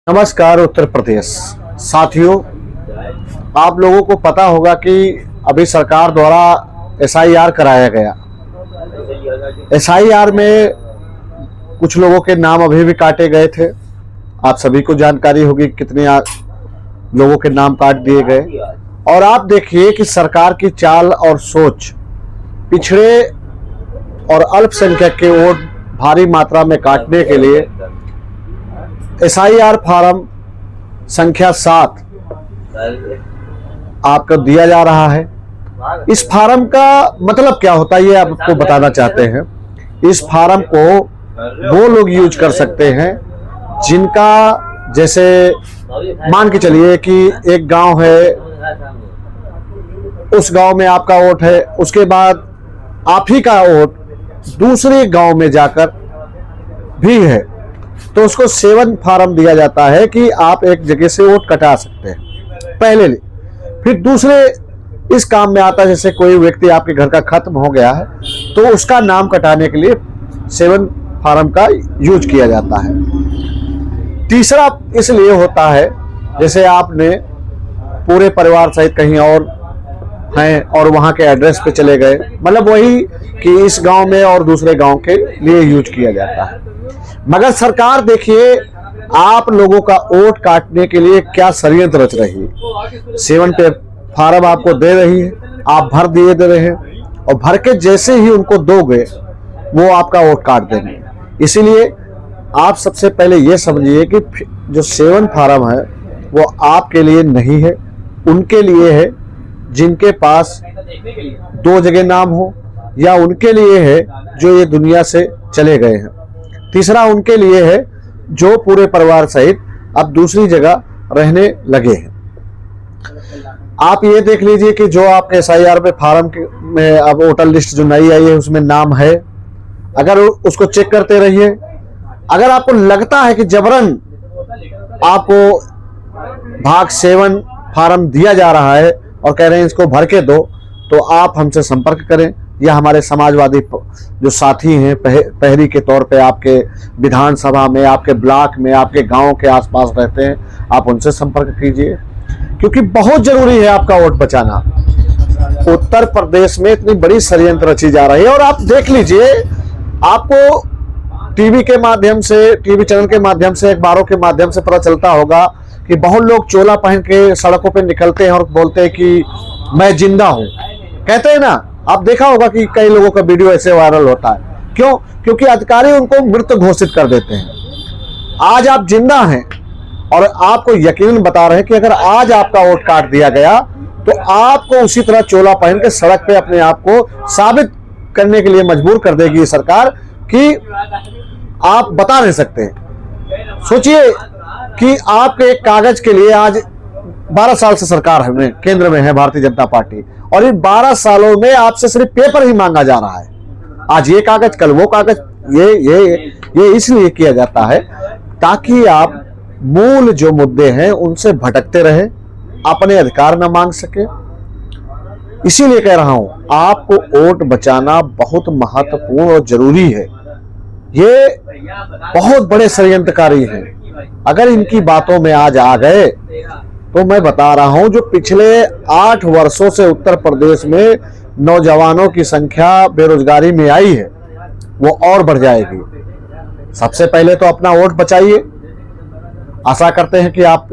नमस्कार उत्तर प्रदेश साथियों, आप लोगों को पता होगा कि अभी सरकार द्वारा एसआईआर कराया गया। एसआईआर में कुछ लोगों के नाम अभी भी काटे गए थे। आप सभी को जानकारी होगी कितने लोगों के नाम काट दिए गए। और आप देखिए कि सरकार की चाल और सोच पिछड़े और अल्पसंख्यक के वोट भारी मात्रा में काटने के लिए एसआईआर फार्म संख्या 7 आपको दिया जा रहा है। इस फार्म का मतलब क्या होता है ये आपको बताना चाहते हैं। इस फार्म को वो लोग यूज कर सकते हैं जिनका, जैसे मान के चलिए कि एक गांव है, उस गांव में आपका वोट है, उसके बाद आप ही का वोट दूसरे गांव में जाकर भी है, तो उसको 7 फार्म दिया जाता है कि आप एक जगह से वोट कटा सकते हैं पहले। फिर दूसरे इस काम में आता है, जैसे कोई व्यक्ति आपके घर का खत्म हो गया है तो उसका नाम कटाने के लिए 7 फार्म का यूज किया जाता है। तीसरा इसलिए होता है जैसे आपने पूरे परिवार सहित कहीं और हैं और वहां के एड्रेस पे चले गए, मतलब वही कि इस गांव में और दूसरे गांव के लिए यूज किया जाता है। मगर सरकार देखिए आप लोगों का वोट काटने के लिए क्या षड्यंत्र रच रही है। 7 पे फार्म आपको दे रही है, आप भर दिए दे रहे हैं और भर के जैसे ही उनको दोगे वो आपका वोट काट देंगे। इसीलिए आप सबसे पहले ये समझिए कि जो 7 फार्म है वो आपके लिए नहीं है, उनके लिए है जिनके पास 2 जगह नाम हो, या उनके लिए है जो ये दुनिया से चले गए हैं। तीसरा उनके लिए है जो पूरे परिवार सहित अब दूसरी जगह रहने लगे हैं। आप ये देख लीजिए कि जो आपके एसआईआर पे फार्म में अब वोटर लिस्ट जो नई आई है उसमें नाम है, अगर उसको चेक करते रहिए। अगर आपको लगता है कि जबरन आपको भाग 7 फार्म दिया जा रहा है और कह रहे हैं इसको भर के दो, तो आप हमसे संपर्क करें, या हमारे समाजवादी जो साथी हैं पहरी के तौर पे आपके विधानसभा में, आपके ब्लॉक में, आपके गांव के आसपास रहते हैं, आप उनसे संपर्क कीजिए, क्योंकि बहुत जरूरी है आपका वोट बचाना। उत्तर प्रदेश में इतनी बड़ी षड्यंत्र रची जा रही है। और आप देख लीजिए, आपको टीवी के माध्यम से, टीवी चैनल के माध्यम से, अखबारों के माध्यम से पता चलता होगा कि बहुत लोग चोला पहन के सड़कों पे निकलते हैं और बोलते हैं कि मैं जिंदा हूं, कहते हैं ना। आप देखा होगा कि कई लोगों का वीडियो ऐसे वायरल होता है। क्यों? क्योंकि अधिकारी उनको मृत घोषित कर देते हैं। आज आप जिंदा हैं और आपको यकीनन बता रहे हैं कि अगर आज आपका वोट काट दिया गया तो आपको उसी तरह चोला पहन के सड़क पे अपने आप को साबित करने के लिए मजबूर कर देगी सरकार कि आप बता नहीं सकते। सोचिए कि आपके एक कागज के लिए आज 12 साल से सरकार में केंद्र में है भारतीय जनता पार्टी, और इन 12 सालों में आपसे सिर्फ पेपर ही मांगा जा रहा है। आज ये कागज, कल वो कागज। ये इसलिए किया जाता है ताकि आप मूल जो मुद्दे हैं उनसे भटकते रहे, अपने अधिकार न मांग सके। इसीलिए कह रहा हूं, आपको वोट बचाना बहुत महत्वपूर्ण और जरूरी है। ये बहुत बड़े षड्यंत्रकारी हैं। अगर इनकी बातों में आज आ गए तो मैं बता रहा हूं, जो पिछले 8 वर्षों से उत्तर प्रदेश में नौजवानों की संख्या बेरोजगारी में आई है वो और बढ़ जाएगी। सबसे पहले तो अपना वोट बचाइए। आशा करते हैं कि आप इस